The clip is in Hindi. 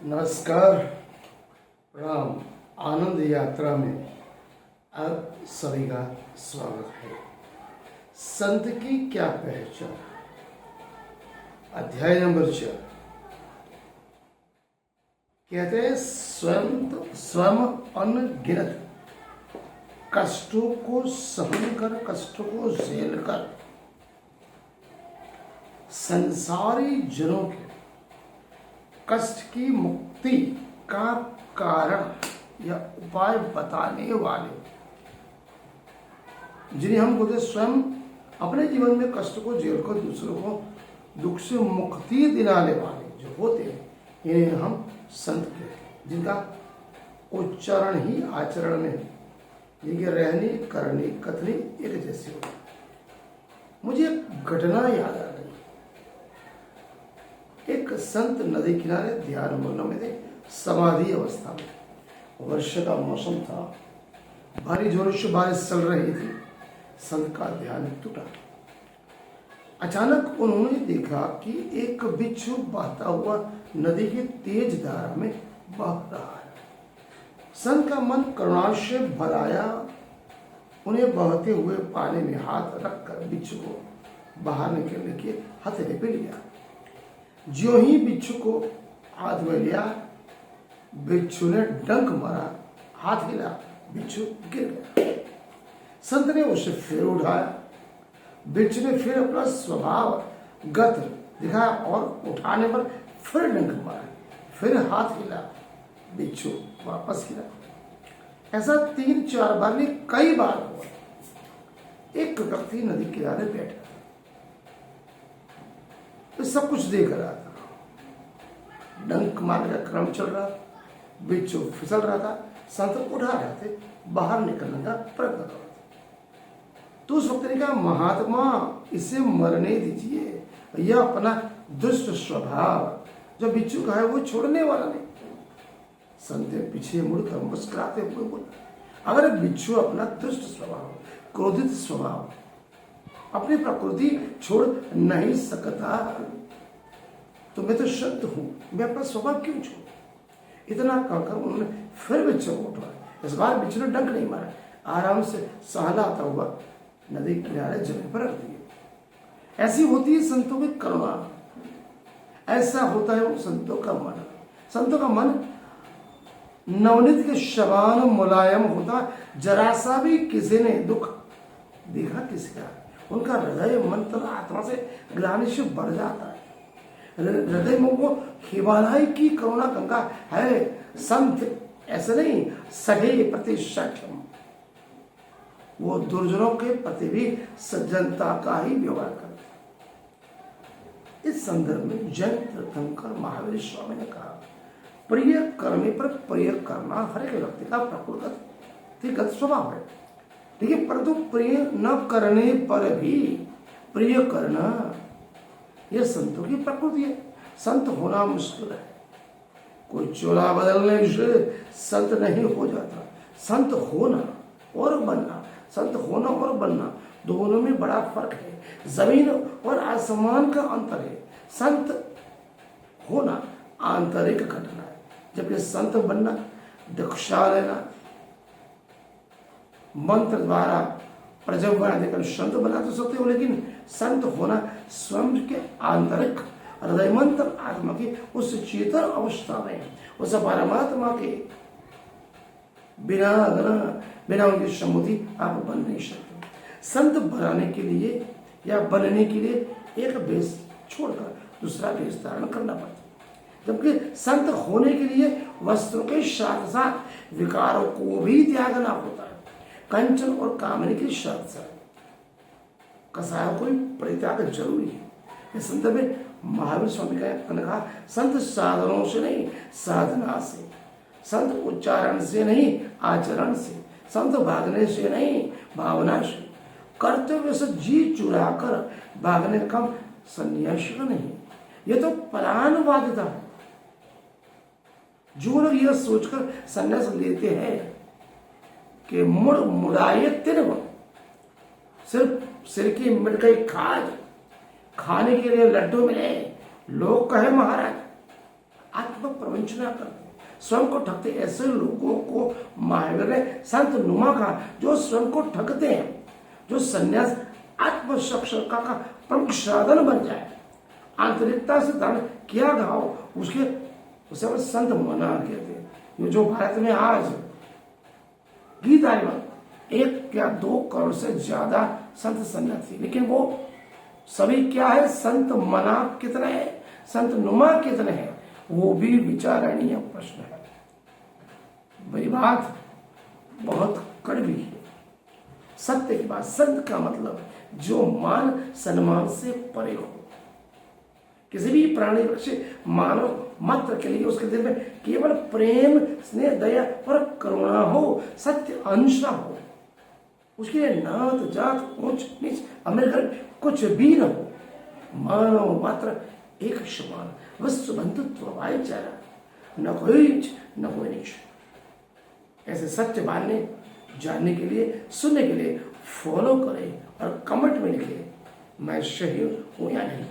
नमस्कार, प्रणाम। आनंद यात्रा में आप सभी का स्वागत है। संत की क्या पहचान, अध्याय नंबर 4। कहते हैं स्वयं अनगिनत कष्टों को सहन कर, कष्टों को झेल कर संसारी जनों के कष्ट की मुक्ति का कारण या उपाय बताने वाले, जिन्हें हम बोलते स्वयं अपने जीवन में कष्ट को झेल कर दूसरों को दुख से मुक्ति दिलाने वाले जो होते हैं, इन्हें हम संत कहते हैं, जिनका उच्चारण ही आचरण में, जिनकी रहनी करनी कथनी एक जैसी हो। मुझे एक घटना याद आ गई। एक संत नदी किनारे ध्यान मग्न में थे, समाधि अवस्था में। वर्षा का मौसम था, भारी जोरों से बारिश चल रही थी। संत का ध्यान टूटा। अचानक उन्होंने देखा कि एक बिच्छू बहता हुआ नदी की तेज धारा में बह रहा है। संत का मन करुणा से भर आया। उन्हें बहते हुए पानी में हाथ रखकर बिच्छू को बाहर निकलने के हथेली पे लिया। ज्यों ही बिच्छू को हाथ में लिया, बिच्छू ने डंक मारा, हाथ हिला, बिच्छू गिर गया। संत ने उसे फिर उठाया। बिच्छू ने फिर अपना स्वभाव गत दिखाया और उठाने पर फिर डंक मारा, फिर हाथ हिला, बिच्छू वापस गिरा। ऐसा 3-4 बार नहीं, कई बार हुआ। एक व्यक्ति नदी किनारे बैठा, तो सब कुछ देख रहा था। डंक मारने का क्रम चल रहा, बिच्छू फिसल रहा था। संत उठा रहे थे, बाहर निकलने का प्रयत्न कर रहे थे। तो उस वक्त ने कहा, महात्मा इसे मरने दीजिए, यह अपना दुष्ट स्वभाव जो बिच्छू का है वो छोड़ने वाला नहीं। संत पीछे मुड़कर मुस्कुराते हुए बोला, अगर बिच्छू अपना दुष्ट स्वभाव, क्रोधित स्वभाव, अपनी प्रकृति छोड़ नहीं सकता, तो मैं तो संत हूं, मैं अपना स्वभाव क्यों छोड़ूं? इतना कहकर उन्होंने फिर बिच्छू को उठाया। इस बार बिच्छू ने डंक नहीं मारा, आराम से सहलाता हुआ नदी किनारे जमीन पर रख दिए। ऐसी होती है संतों की करुणा, ऐसा होता है वो संतों का मन। संतों का मन नवनीत के समान मुलायम होता। जरा सा भी किसी ने दुख देखा किसका, उनका हृदय मन तन आत्मा से ग्लानि से बढ़ जाता है। हृदय में वो हिमालय की करुणा गंगा है। संत ऐसे नहीं, सहे प्रति सक्षम, वो दुर्जनों के प्रति भी सज्जनता का ही व्यवहार करते। इस संदर्भ में जैन तीर्थंकर महावीर स्वामी ने कहा, प्रिय कर्मे पर प्रिय करना हर एक व्यक्ति का प्रकृतिगत स्वभाव है, लेकिन परंतु प्रिय न करने पर भी प्रिय करना यह संतों की प्रकृति है। संत होना मुश्किल है। कोई चोला बदलने से संत नहीं हो जाता। संत होना और बनना, संत होना और बनना दोनों में बड़ा फर्क है। जमीन और आसमान का अंतर है। संत होना आंतरिक घटना है, जबकि संत बनना दीक्षा लेना, मंत्र द्वारा प्रज्वलन देकर संत बना तो सकते हो, लेकिन संत होना स्वयं के आंतरिक हृदय मंत्र आत्मा की उस चेतन अवस्था में, उस परमात्मा के बिना उनकी सम्मुति आप बन नहीं सकते। संत बनाने के लिए या बनने के लिए एक वेश छोड़कर दूसरा वेश धारण करना पड़ता है, जबकि संत होने के लिए वस्त्रों के साथ साथ विकारों को भी त्यागना होता है। कंचन और कामनी के साथ साथ कसायों को भी परित्याग जरूरी है। इस संदर्भ में महावीर स्वामी का कहा, संत साधनों से नहीं साधना से, संत उच्चारण से नहीं आचरण से, संत भागने से नहीं भावना से, कर्तव्य से जी चुरा कर भागने का संन्यास नहीं। यह तो परानुवादिता है। जो लोग यह सोचकर संन्यास लेते हैं कि मुड़ मुड़ाए तिरव, सिर्फ सिर की मिट गई खाज, खाने के लिए लड्डू मिले, लोग कहे महाराज, आत्म प्रवंचना करते, स्वयं को ठगते, ऐसे लोगों को महावीर ने संत नुमा कहा, जो स्वयं को ठगते हैं। जो संन्यास आत्म साक्षात्कार का प्रमुख साधन बन जाए, आंतरिकता से धारण किया गया हो, उसे हम संत मना कहते हैं। ये जो भारत में आज गीता में 1 या 2 करोड़ से ज्यादा संत सन्यासी, लेकिन वो सभी क्या है, संत मना कितने हैं, संत नुमा कितने हैं, वो भी विचारणीय प्रश्न है। मेरी बात बहुत कड़वी है, सत्य की बात। संत का मतलब जो मान सम्मान से परे हो, किसी भी प्राणी पक्षी मानव मात्र के लिए उसके दिल में केवल प्रेम, स्नेह, दया और करुणा हो, सत्य अहिंसा हो, उसके लिए नात जात ऊंच नीच अमीर गरीब कुछ भी न हो, मानव मात्र एक समान, विश्व बंधुत्व, भाईचारा, न कोई ऊंच न कोई नीच। ऐसे सत्य मानने जानने के लिए, सुनने के लिए फॉलो करें और कमेंट में लिखें मैं सही हूं या नहीं।